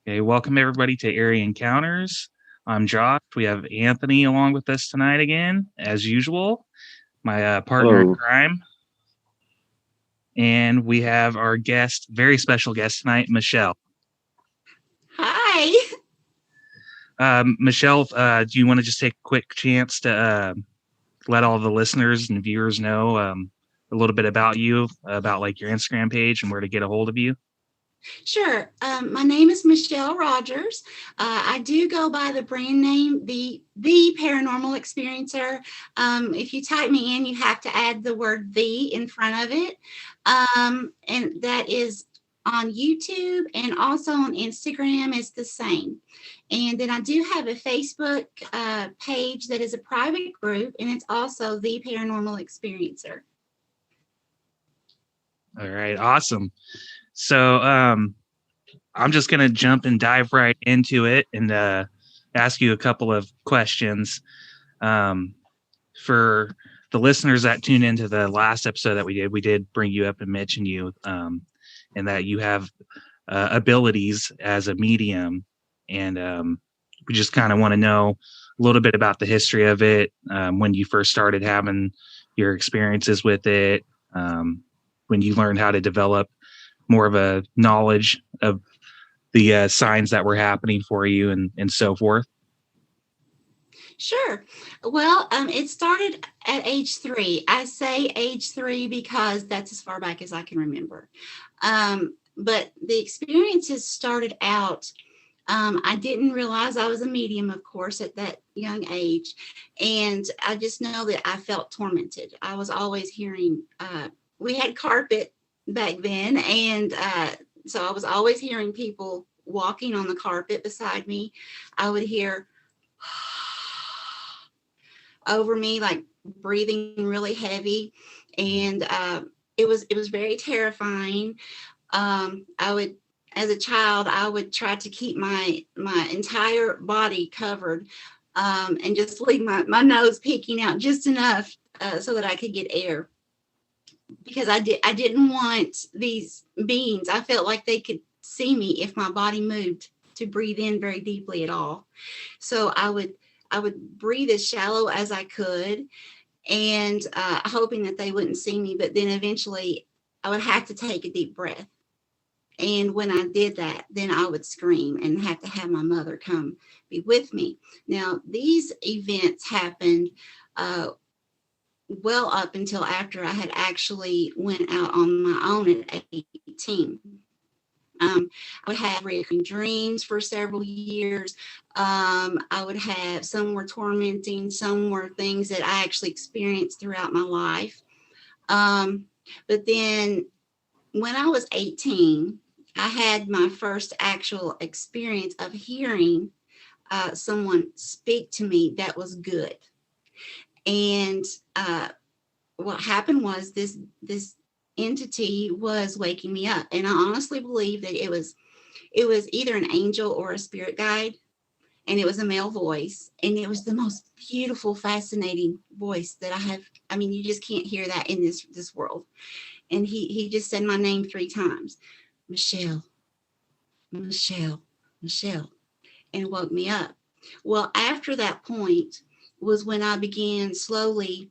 Okay, welcome everybody to Area Encounters. I'm Josh. We have Anthony along with us tonight again, as usual, my partner in Hello. crime. And we have our guest, very special guest tonight, Michelle. Hi. Michelle, do you want to just take a quick chance to let all the listeners and viewers know a little bit about you, about like your Instagram page and where to get a hold of you? Sure. My name is Michelle Rogers. I do go by the brand name, the Paranormal Experiencer. If you type me in, you have to add the word "the" in front of it, and that is on YouTube and also on Instagram is the same. And then I do have a Facebook page that is a private group, and it's also the Paranormal Experiencer. All right, awesome. So I'm just going to jump and dive right into it and ask you a couple of questions. For the listeners that tuned into the last episode that we did bring you up and mention you, and that you have abilities as a medium. And we just kind of want to know a little bit about the history of it, when you first started having your experiences with it, when you learned how to develop more of a knowledge of the signs that were happening for you and so forth. Sure. Well, it started at age 3. I say age 3 because that's as far back as I can remember. But the experiences started out, I didn't realize I was a medium, of course, at that young age. And I just know that I felt tormented. I was always hearing, we had carpet back then. And so I was always hearing people walking on the carpet beside me. I would hear over me, like breathing really heavy. And it was very terrifying. I would, as a child, I would try to keep my entire body covered, and just leave my nose peeking out just enough so that I could get air, because I didn't want these beings. I felt like they could see me if my body moved to breathe in very deeply at all. So I would breathe as shallow as I could, and hoping that they wouldn't see me. But then eventually I would have to take a deep breath. And when I did that, then I would scream and have to have my mother come be with me. Now, these events happened well up until after I had actually went out on my own at 18. I would have recurring dreams for several years. I would have, some were tormenting, some were things that I actually experienced throughout my life. But then when I was 18, I had my first actual experience of hearing someone speak to me that was good. And what happened was this entity was waking me up, and I honestly believe that it was either an angel or a spirit guide, and it was a male voice, and it was the most beautiful, fascinating voice that I have. I mean, you just can't hear that in this world. And he just said my name 3 times, Michelle, Michelle, Michelle, and woke me up. Well, after that point was when I began slowly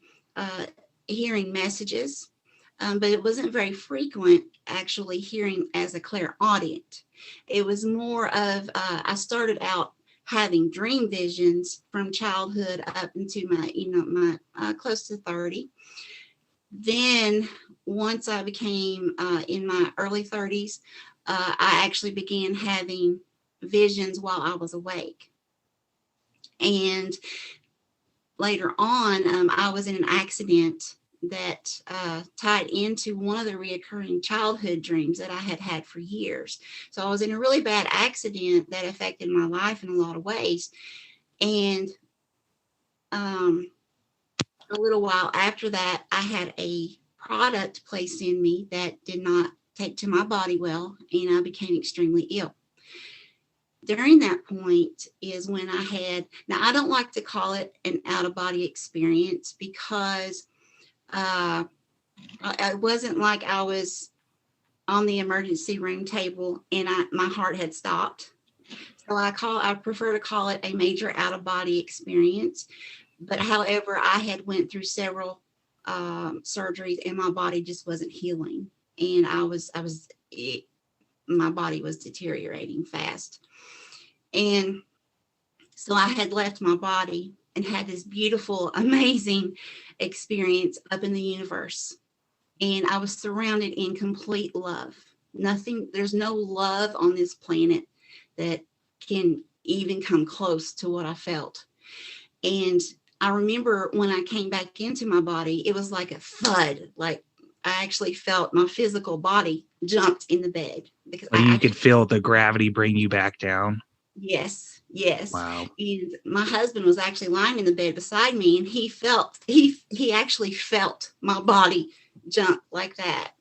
hearing messages, but it wasn't very frequent actually hearing as a clairaudient. It was more of, I started out having dream visions from childhood up into my close to 30. Then once I became in my early 30s, I actually began having visions while I was awake. And later on, I was in an accident that tied into one of the reoccurring childhood dreams that I had had for years. So I was in a really bad accident that affected my life in a lot of ways. And um, a little while after that, I had a product placed in me that did not take to my body well, and I became extremely ill. During that point is when I had, now I don't like to call it an out of body experience because uh, it wasn't like I was on the emergency room table and my heart had stopped. So I prefer to call it a major out of body experience. But however, I had went through several surgeries and my body just wasn't healing, and my body was deteriorating fast. And so I had left my body and had this beautiful, amazing experience up in the universe. And I was surrounded in complete love. Nothing, there's no love on this planet that can even come close to what I felt. And I remember when I came back into my body, it was like a thud. Like I actually felt my physical body jumped in the bed because Like you could feel the gravity bring you back down. yes, yes. Wow. And my husband was actually lying in the bed beside me, and he actually felt my body jump like that.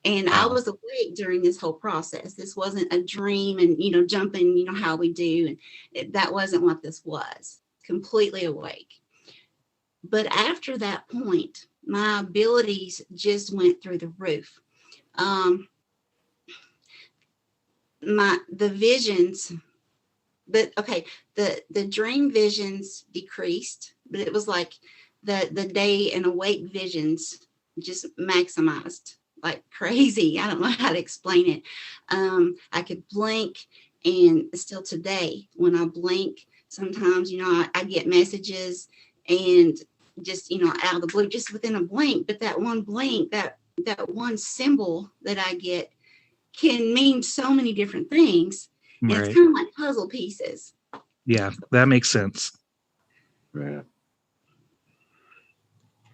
And I Wow. was awake during this whole process. This wasn't a dream and jumping, how we do, and that wasn't what this was. Completely awake. But after that point, my abilities just went through the roof. Um, the visions, but okay, the dream visions decreased, but it was like the day and awake visions just maximized like crazy. I don't know how to explain it. I could blink, and still today, when I blink, sometimes I get messages, and just out of the blue, just within a blink. But that one blink, that one symbol that I get can mean so many different things. And it's Right. kind of like puzzle pieces. Yeah, that makes sense. Yeah.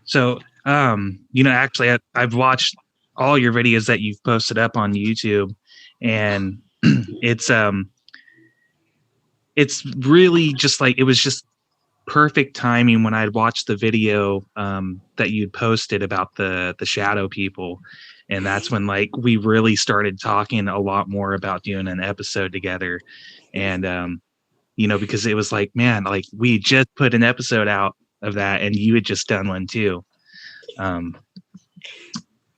So, actually, I've watched all your videos that you've posted up on YouTube, and it's really just like it was just perfect timing when I'd watched the video that you'd posted about the shadow people, and that's when like we really started talking a lot more about doing an episode together, and because it was like, man, like we just put an episode out of that, and you had just done one too.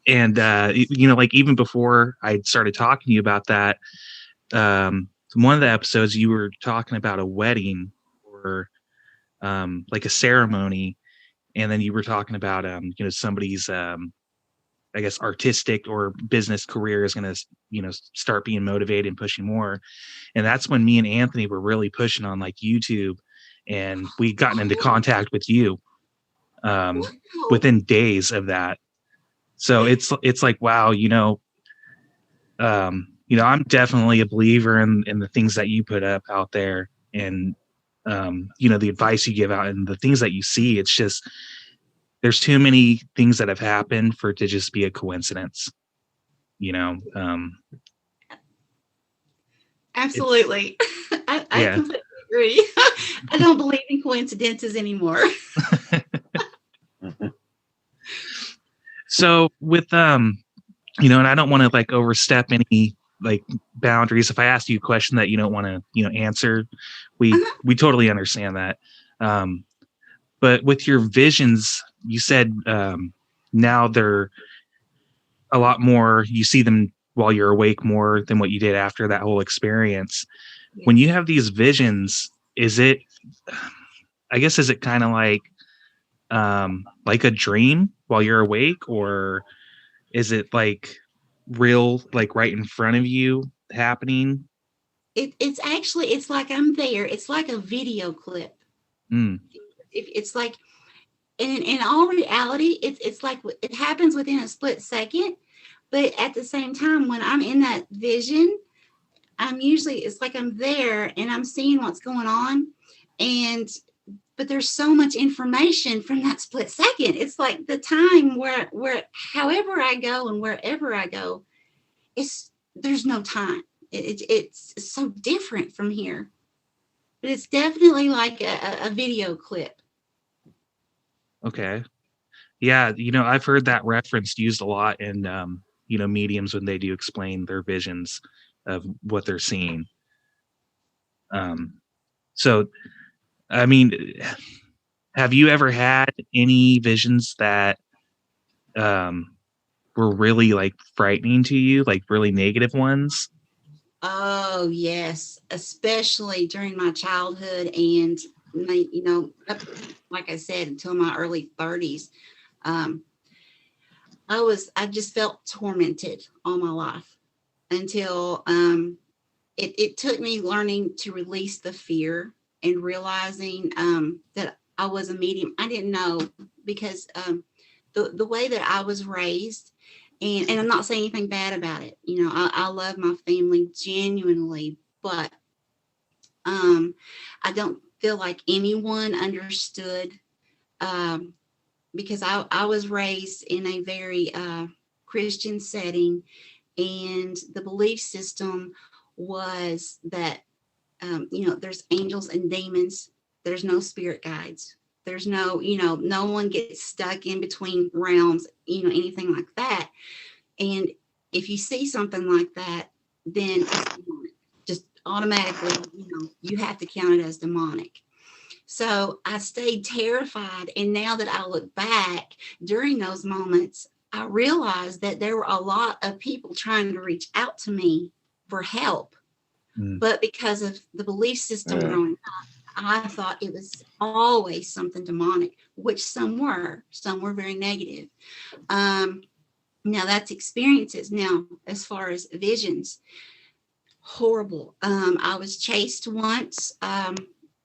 And like even before I started talking to you about that, one of the episodes you were talking about a wedding or like a ceremony, and then you were talking about somebody's I guess artistic or business career is going to start being motivated and pushing more, and that's when me and Anthony were really pushing on like YouTube, and we gotten into contact with you Wow. within days of that. So it's like, wow, I'm definitely a believer in the things that you put up out there, and the advice you give out and the things that you see. It's just there's too many things that have happened for it to just be a coincidence. Absolutely. I Yeah. completely agree. I don't believe in coincidences anymore. So with and I don't want to like overstep any like boundaries. If I ask you a question that you don't want to answer, we totally understand that. But with your visions, you said now they're a lot more, you see them while you're awake more than what you did after that whole experience. Yes. When you have these visions, is it kind of like a dream while you're awake, or is it like real, like right in front of you happening? It's like I'm there. It's like a video clip. Mm. It's like in all reality, it's like it happens within a split second. But at the same time, when I'm in that vision, it's like I'm there and I'm seeing what's going on. And but there's so much information from that split second. It's like the time where however I go and wherever I go, there's no time. It's so different from here, but it's definitely like a video clip. Okay. Yeah, I've heard that reference used a lot in mediums when they do explain their visions of what they're seeing. So I mean, have you ever had any visions that were really like frightening to you, like really negative ones? Oh yes, especially during my childhood and my, up, like I said, until my early 30s. Um, I just felt tormented all my life until it took me learning to release the fear and realizing that I was a medium. I didn't know because the way that I was raised, and I'm not saying anything bad about it. I love my family genuinely, but I don't feel like anyone understood um, because I was raised in a very Christian setting, and the belief system was that there's angels and demons. There's no spirit guides. There's no, no one gets stuck in between realms, anything like that. And if you see something like that, then it's demonic. Just automatically, you have to count it as demonic. So I stayed terrified. And now that I look back during those moments, I realized that there were a lot of people trying to reach out to me for help. But because of the belief system growing up, I thought it was always something demonic, which some were very negative. Now that's experiences. Now, as far as visions, horrible. I was chased once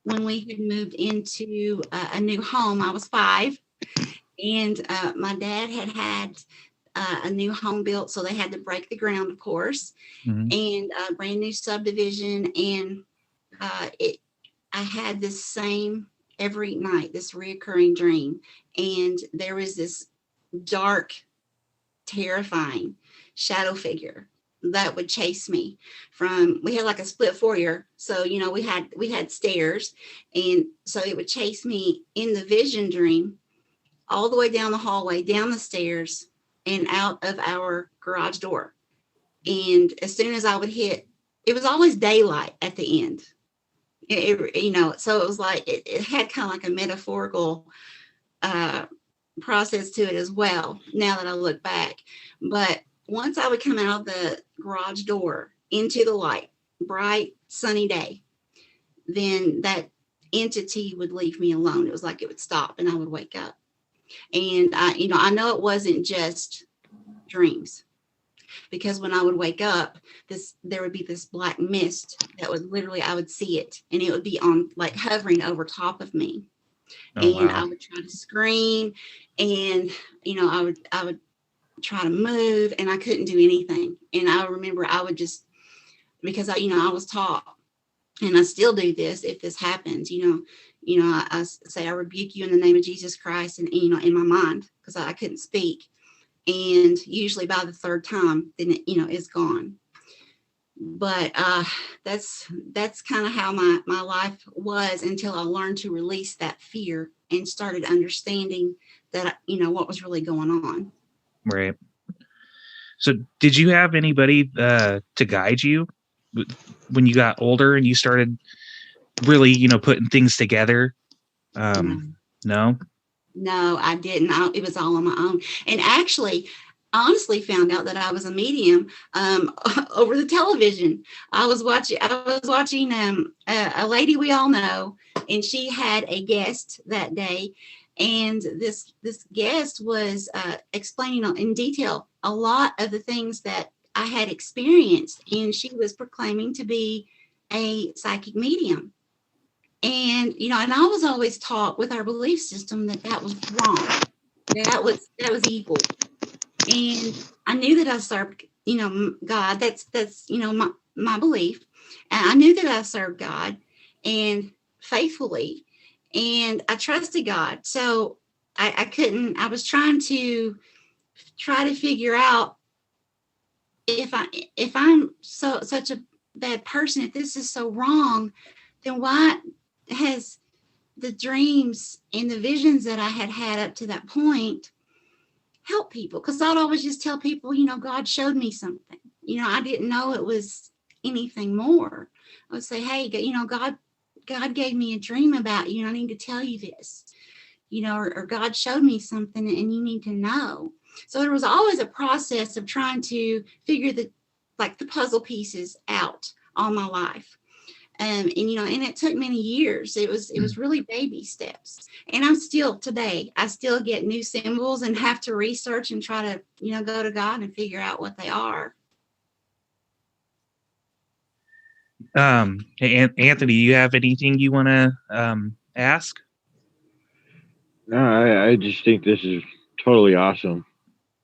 when we had moved into a new home. I was 5, and my dad had a new home built, so they had to break the ground, of course, and a brand new subdivision. And I had this same every night, this reoccurring dream, and there was this dark, terrifying shadow figure that would chase me from, we had like a split foyer, so we had stairs, and so it would chase me in the vision dream all the way down the hallway, down the stairs, and out of our garage door. And as soon as I would hit, it was always daylight at the end. So it was like it had kind of like a metaphorical process to it as well, now that I look back. But once I would come out of the garage door into the light, bright, sunny day, then that entity would leave me alone. It was like it would stop and I would wake up. And I know it wasn't just dreams, because when I would wake up, there would be this black mist that would literally, I would see it, and it would be on, like, hovering over top of me. Oh, And wow. I would try to scream, and I would try to move, and I couldn't do anything. And I remember I would just, because I was taught, and I still do this, if this happens, I say, I rebuke you in the name of Jesus Christ, and in my mind, because I couldn't speak. And usually by the third time, then it's gone. But that's kind of how my life was, until I learned to release that fear and started understanding that what was really going on. Right. So did you have anybody to guide you when you got older and you started really putting things together? No? No, I didn't. It was all on my own. And actually, I honestly found out that I was a medium over the television. I was watching a lady we all know, and she had a guest that day, and this guest was explaining in detail a lot of the things that I had experienced, and she was proclaiming to be a psychic medium. And and I was always taught with our belief system that was wrong, that was evil. And I knew that I served God. That's my belief, and I knew that I served God and faithfully. and I trusted God. So I couldn't, I was trying to figure out if I'm such a bad person, if this is so wrong, then why has the dreams and the visions that I had had up to that point help people? Because I'd always just tell people, God showed me something. I didn't know it was anything more. I would say, hey, God gave me a dream about you. I need to tell you this, or God showed me something and you need to know. So there was always a process of trying to figure the puzzle pieces out all my life. And it took many years. It was really baby steps. And I'm still today, I still get new symbols and have to research and try to, go to God and figure out what they are. Hey, Anthony, you have anything you want to ask? No, I just think this is totally awesome.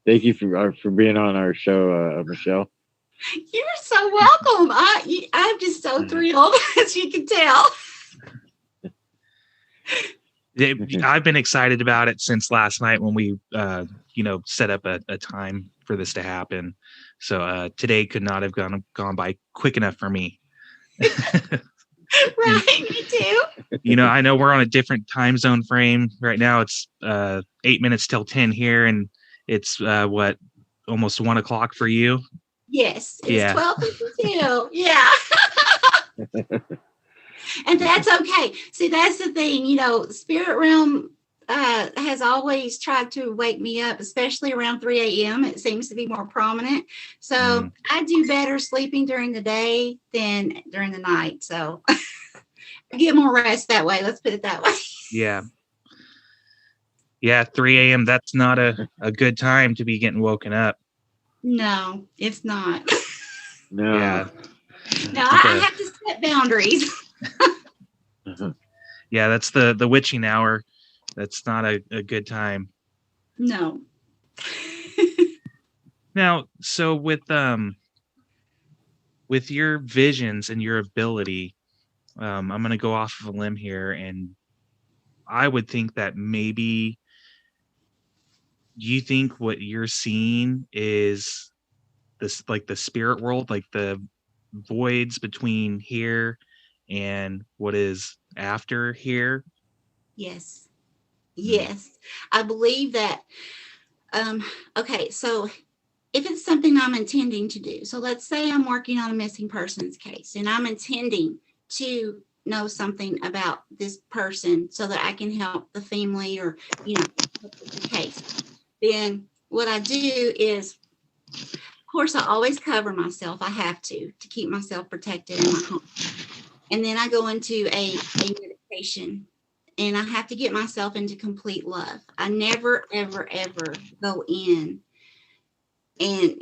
Thank you for being on our show, Michelle. You're so welcome. I'm just so thrilled, as you can tell. I've been excited about it since last night when we, set up a time for this to happen. So today could not have gone by quick enough for me. Right, me too. I know we're on a different time zone frame right now. It's 8 minutes till 10 here, and it's almost 1 o'clock for you. Yes, it's 12:52. Yeah. And that's okay. See, that's the thing, spirit realm has always tried to wake me up, especially around 3 a.m. It seems to be more prominent. So I do better sleeping during the day than during the night. So I get more rest that way. Let's put it that way. Yeah. Yeah, 3 a.m. That's not a good time to be getting woken up. No, it's not. No. Yeah. No, I have to set boundaries. Yeah, that's the witching hour. That's not a good time. No. Now, so with your visions and your ability, I'm going to go off of a limb here, and I would think that maybe you think what you're seeing is this, like the spirit world, like the voids between here and what is after here. Yes. Yes. I believe that. Okay, so if it's something I'm intending to do, so let's say I'm working on a missing persons case and I'm intending to know something about this person so that I can help the family or, the case, then what I do is, of course, I always cover myself. I have to keep myself protected in my home. And then I go into a meditation, and I have to get myself into complete love. I never, ever, ever go in and,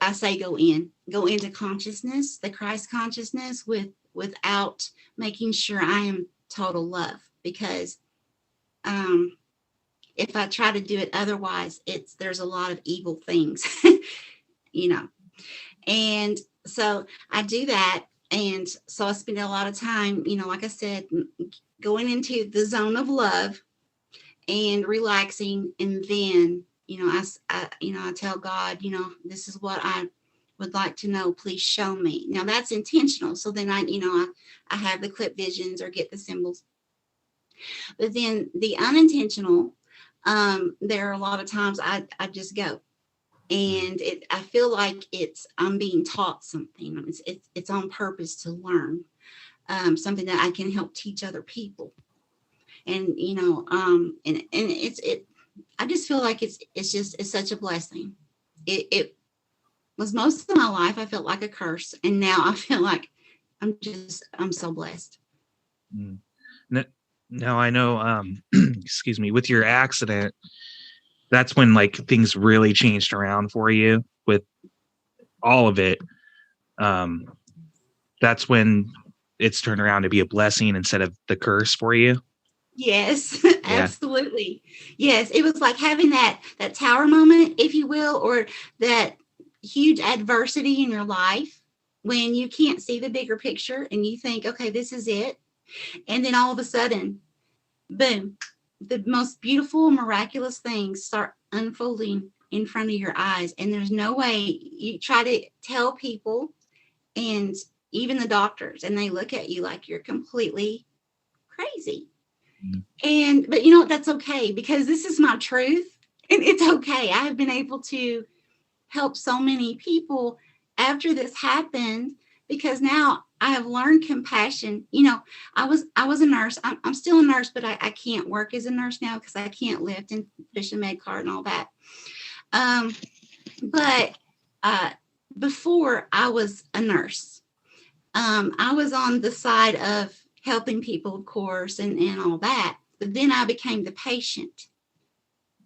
I say go into consciousness, the Christ consciousness without making sure I am total love. Because if I try to do it otherwise, there's a lot of evil things, and so I do that. And so I spend a lot of time, like I said, going into the zone of love and relaxing. And then, I tell God, this is what I would like to know. Please show me. Now that's intentional. So then I have the clip visions or get the symbols. But then the unintentional, there are a lot of times I just go. And I feel like I'm being taught something. It's on purpose to learn something that I can help teach other people. And I just feel like it's such a blessing. It was most of my life I felt like a curse, and now I feel like I'm so blessed. Now I know. Excuse me. With your accident, that's when like things really changed around for you with all of it. That's when it's turned around to be a blessing instead of the curse for you. Yes, absolutely. Yes, it was like having that tower moment, if you will, or that huge adversity in your life when you can't see the bigger picture and you think, okay, this is it. And then all of a sudden boom, the most beautiful, miraculous things start unfolding in front of your eyes. And there's no way. You try to tell people, and even the doctors, and they look at you like you're completely crazy. But you know what? That's okay, because this is my truth, and it's okay. I have been able to help so many people after this happened, because now I have learned compassion. I was a nurse. I'm still a nurse, but I can't work as a nurse now because I can't lift and push a med cart and all that. But before I was a nurse, I was on the side of helping people, of course, and all that. But then I became the patient.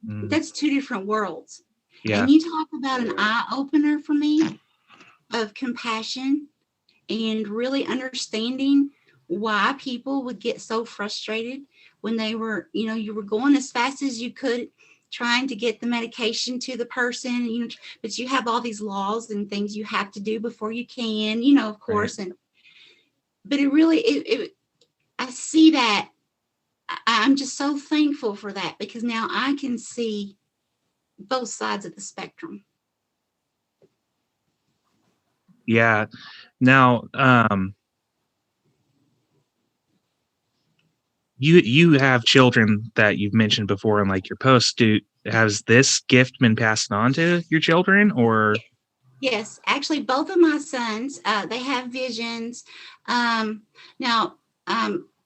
That's two different worlds. Yeah. And you talk about an eye opener for me of compassion and really understanding why people would get so frustrated when they were, you were going as fast as you could, trying to get the medication to the person, but you have all these laws and things you have to do before you can, of course. Right. But it really, I see that. I'm just so thankful for that, because now I can see both sides of the spectrum. Yeah. Now, you have children that you've mentioned before in like your post. Has this gift been passed on to your children, or? Yes, actually, both of my sons, they have visions. Now,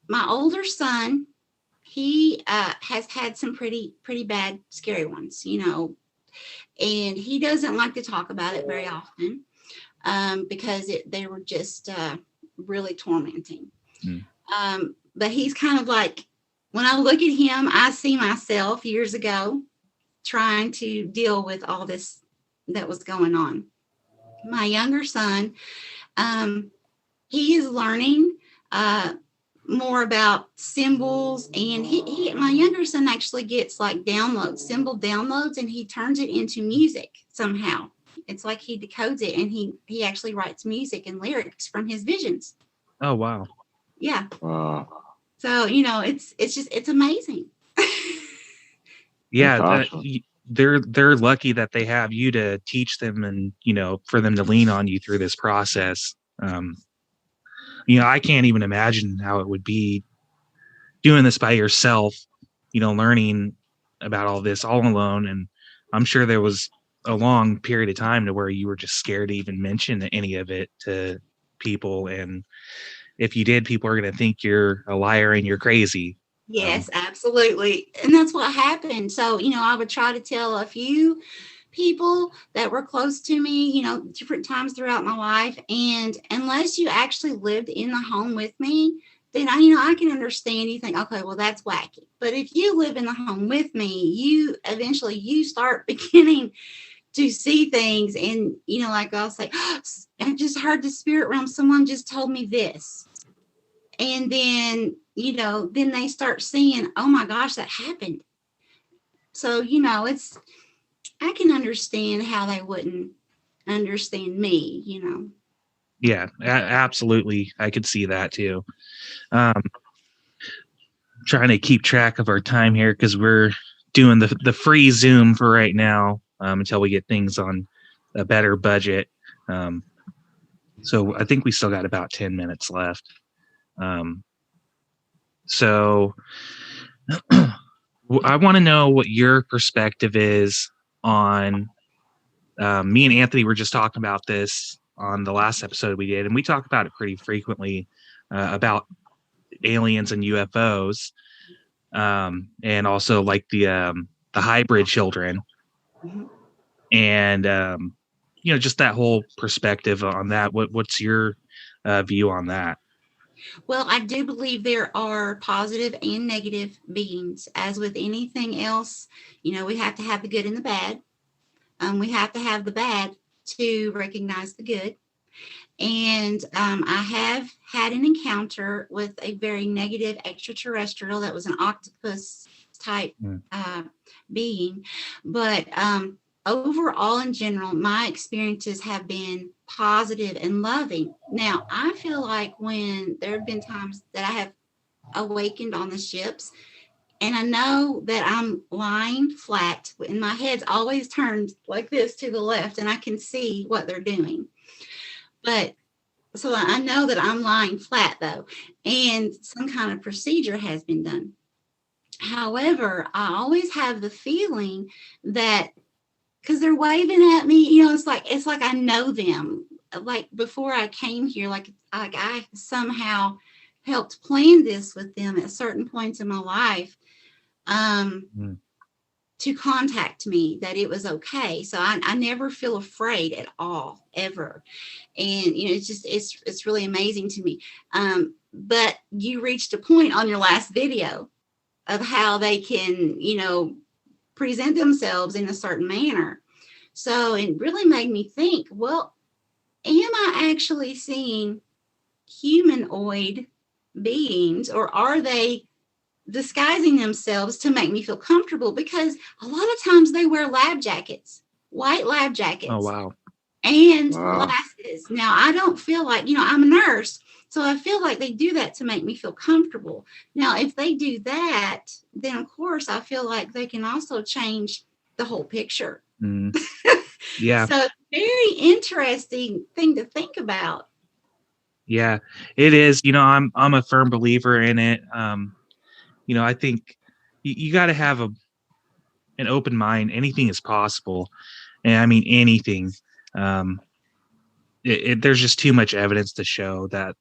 my older son, he has had some pretty bad, scary ones, and he doesn't like to talk about it very often, because they were just really tormenting. But he's kind of like, when I look at him, I see myself years ago trying to deal with all this that was going on. My younger son, he is learning more about symbols, and my younger son actually gets like symbol downloads, and he turns it into music somehow. It's like he decodes it, and he actually writes music and lyrics from his visions. Oh, wow. Yeah. Wow. So, it's amazing. Yeah. Awesome. They're lucky that they have you to teach them, and, for them to lean on you through this process. I can't even imagine how it would be doing this by yourself, learning about all this all alone. And I'm sure there was a long period of time to where you were just scared to even mention any of it to people. And if you did, people are going to think you're a liar and you're crazy. Yes, absolutely. And that's what happened. So, I would try to tell a few people that were close to me, different times throughout my life. And unless you actually lived in the home with me, then I can understand. You think, okay, well, that's wacky. But if you live in the home with me, you start beginning to see things. And, like I'll say, oh, I just heard the spirit realm. Someone just told me this. And then, then they start seeing, oh my gosh, that happened. So, I can understand how they wouldn't understand me, Yeah, absolutely. I could see that too. Trying to keep track of our time here, because we're doing the free Zoom for right now, until we get things on a better budget. So I think we still got about 10 minutes left. So I want to know what your perspective is on, me and Anthony were just talking about this on the last episode we did, and we talk about it pretty frequently, about aliens and UFOs, and also like the hybrid children, and just that whole perspective on that. What's your view on that? Well, I do believe there are positive and negative beings. As with anything else, we have to have the good and the bad. We have to have the bad to recognize the good. And I have had an encounter with a very negative extraterrestrial that was an octopus type being. But overall, in general, my experiences have been positive and loving. Now, I feel like when there have been times that I have awakened on the ships and I know that I'm lying flat, and my head's always turned like this to the left, and I can see what they're doing. But so I know that I'm lying flat though, and some kind of procedure has been done. However, I always have the feeling that because they're waving at me, it's like I know them. Like before I came here, like I somehow helped plan this with them at certain points in my life. Mm. To contact me that it was okay. So I never feel afraid at all, ever. And it's really amazing to me. But you reached a point on your last video of how they can, present themselves in a certain manner. So it really made me think, well, am I actually seeing humanoid beings, or are they disguising themselves to make me feel comfortable? Because a lot of times they wear lab jackets, white lab Oh, jackets, wow. and Wow. glasses. Now, I don't feel like, I'm a nurse, so I feel like they do that to make me feel comfortable. Now, if they do that, then of course I feel like they can also change the whole picture. Mm. Yeah. So, very interesting thing to think about. Yeah, it is. I'm a firm believer in it. I think you got to have an open mind. Anything is possible, and I mean anything. Um, there's just too much evidence to show that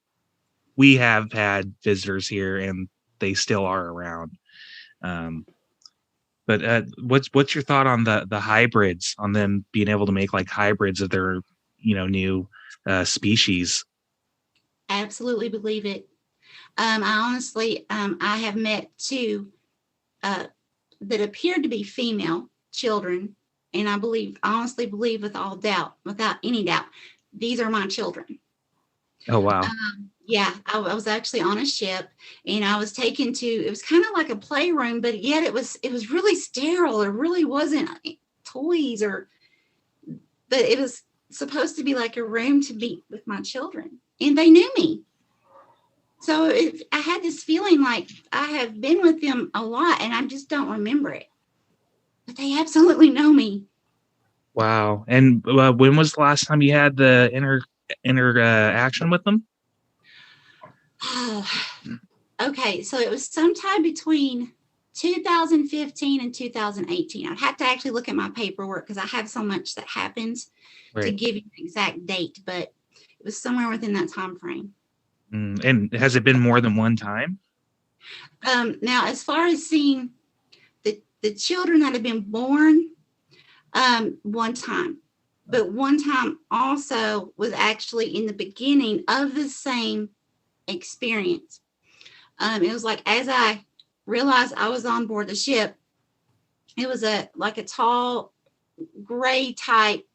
we have had visitors here, and they still are around. Um, but what's your thought on the hybrids, on them being able to make like hybrids of their new species? Absolutely believe it. I honestly, I have met two uh, that appeared to be female children, and I honestly believe without any doubt, these are my children. Oh, wow. Yeah, I was actually on a ship, and I was taken to. It was kind of like a playroom, but yet it was really sterile. There really wasn't toys, but it was supposed to be like a room to be with my children, and they knew me. So I had this feeling like I have been with them a lot, and I just don't remember it. But they absolutely know me. Wow. And when was the last time you had the interaction with them? Oh, okay, so it was sometime between 2015 and 2018. I'd have to actually look at my paperwork because I have so much that happens to Right. give you an exact date, but it was somewhere within that time frame. And has it been more than one time? Now, as far as seeing the children that have been born, one time, but one time also was actually in the beginning of the same experience. It was like as I realized I was on board the ship, it was a tall gray type,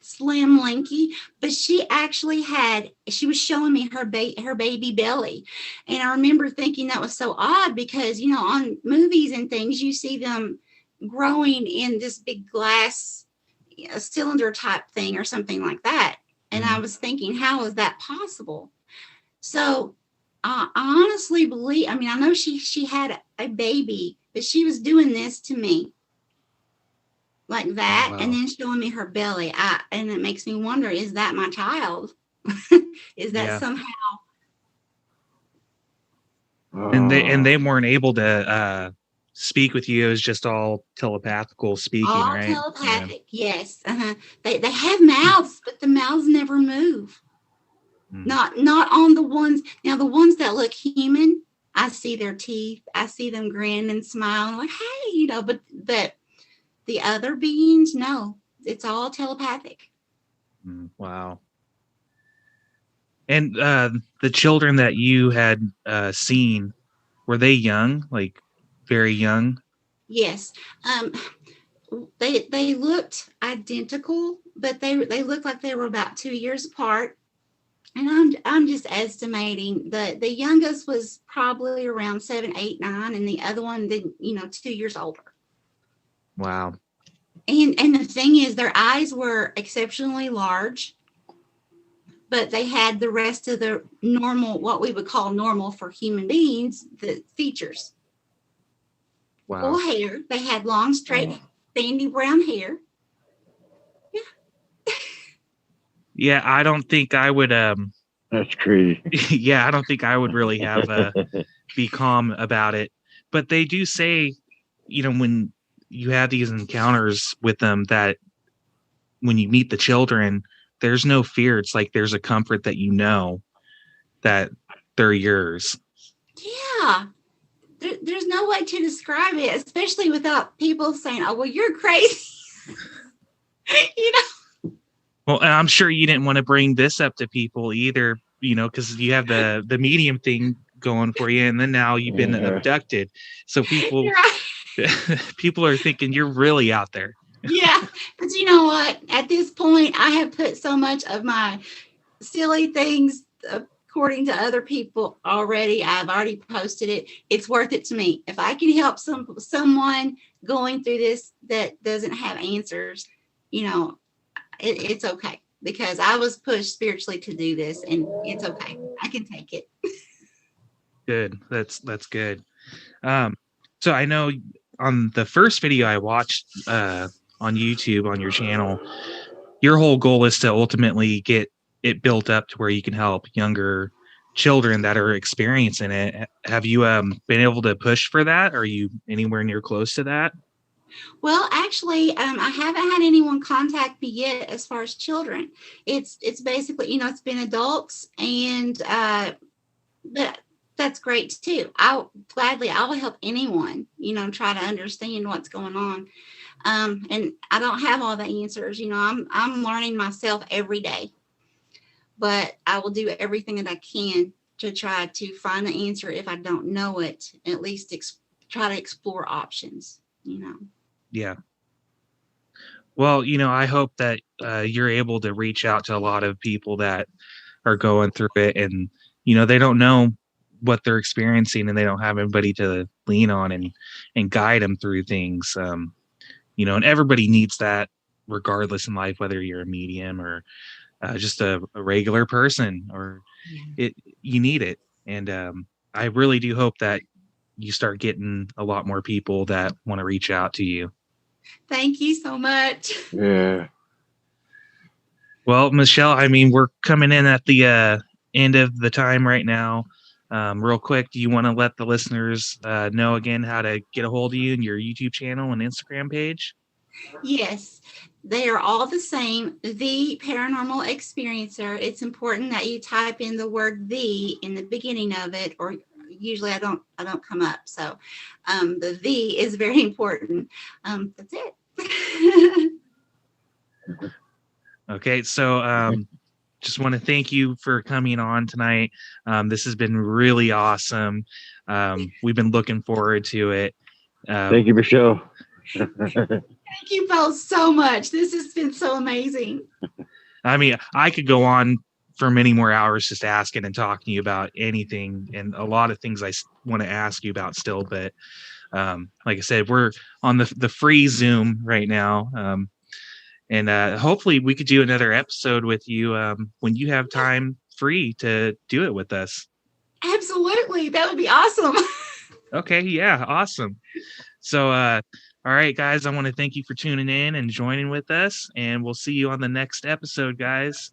slim, lanky, but she was showing me her baby belly, and I remember thinking that was so odd because on movies and things you see them growing in this big glass cylinder type thing or something like that, and I Mhm. was thinking, how is that possible? So I honestly believe, I mean, I know she had a baby, but she was doing this to me like Oh, that, and wow. then showing me her belly. And it makes me wonder, is that my child? Is that Yeah. somehow And they Oh, weren't able to speak with you. It was just all telepathical speaking, all right? Yeah. telepathic? Yes. They have mouths, but the mouths never move. Mm. Not on the ones, now the ones that look human. I see their teeth. I see them grin and smile and like, hey, but the other beings, no, it's all telepathic. Wow. And the children that you had seen, were they young, like very young? Yes. Um, they looked identical, but they looked like they were about 2 years apart. And I'm just estimating the youngest was probably around 7, 8, 9, and the other one then 2 years older. Wow. And the thing is, their eyes were exceptionally large, but they had the rest of the normal, what we would call normal for human beings, the features. Wow. full hair. They had long, straight, sandy brown hair. Yeah, I don't think I would That's crazy. yeah, I don't think I would really have be calm about it. But they do say, when you have these encounters with them, that when you meet the children, there's no fear. It's like there's a comfort that that they're yours. Yeah. There's no way to describe it, especially without people saying, "Oh, well, you're crazy." you know. Well, and I'm sure you didn't want to bring this up to people either, because you have the medium thing going for you, and then now you've been abducted. So people people are thinking you're really out there. Yeah, but you know what? At this point, I have put so much of my silly things according to other people already. I've already posted it. It's worth it to me. If I can help someone going through this that doesn't have answers, it's okay, because I was pushed spiritually to do this, and it's okay. I can take it. Good. That's good. So I know on the first video I watched on YouTube on your channel, your whole goal is to ultimately get it built up to where you can help younger children that are experiencing it. Have you been able to push for that? Are you anywhere near close to that? Well, actually, I haven't had anyone contact me yet as far as children. It's basically, it's been adults, and but that's great too. I will help anyone, try to understand what's going on. And I don't have all the answers. I'm learning myself every day, but I will do everything that I can to try to find the answer. If I don't know it, at least try to explore options. Yeah. Well, I hope that you're able to reach out to a lot of people that are going through it, and they don't know what they're experiencing, and they don't have anybody to lean on and guide them through things. And everybody needs that, regardless in life, whether you're a medium or just a regular person, or you need it. And I really do hope that you start getting a lot more people that want to reach out to you. Thank you so much. Yeah. Well, Michelle, we're coming in at the end of the time right now. Real quick, do you want to let the listeners know again how to get a hold of you and your YouTube channel and Instagram page? Yes, they are all the same. The Paranormal Experiencer. It's important that you type in the word "the" in the beginning of it, or usually I don't come up. So the is very important. That's it. Okay, so just want to thank you for coming on tonight. This has been really awesome. We've been looking forward to it. Thank you, Michelle. Thank you both so much. This has been so amazing. I could go on for many more hours just asking and talking to you about anything, and a lot of things I want to ask you about still. But like I said, we're on the free Zoom right now. And hopefully we could do another episode with you when you have time free to do it with us. Absolutely. That would be awesome. Okay. Yeah. Awesome. So, all right, guys, I want to thank you for tuning in and joining with us, and we'll see you on the next episode, guys.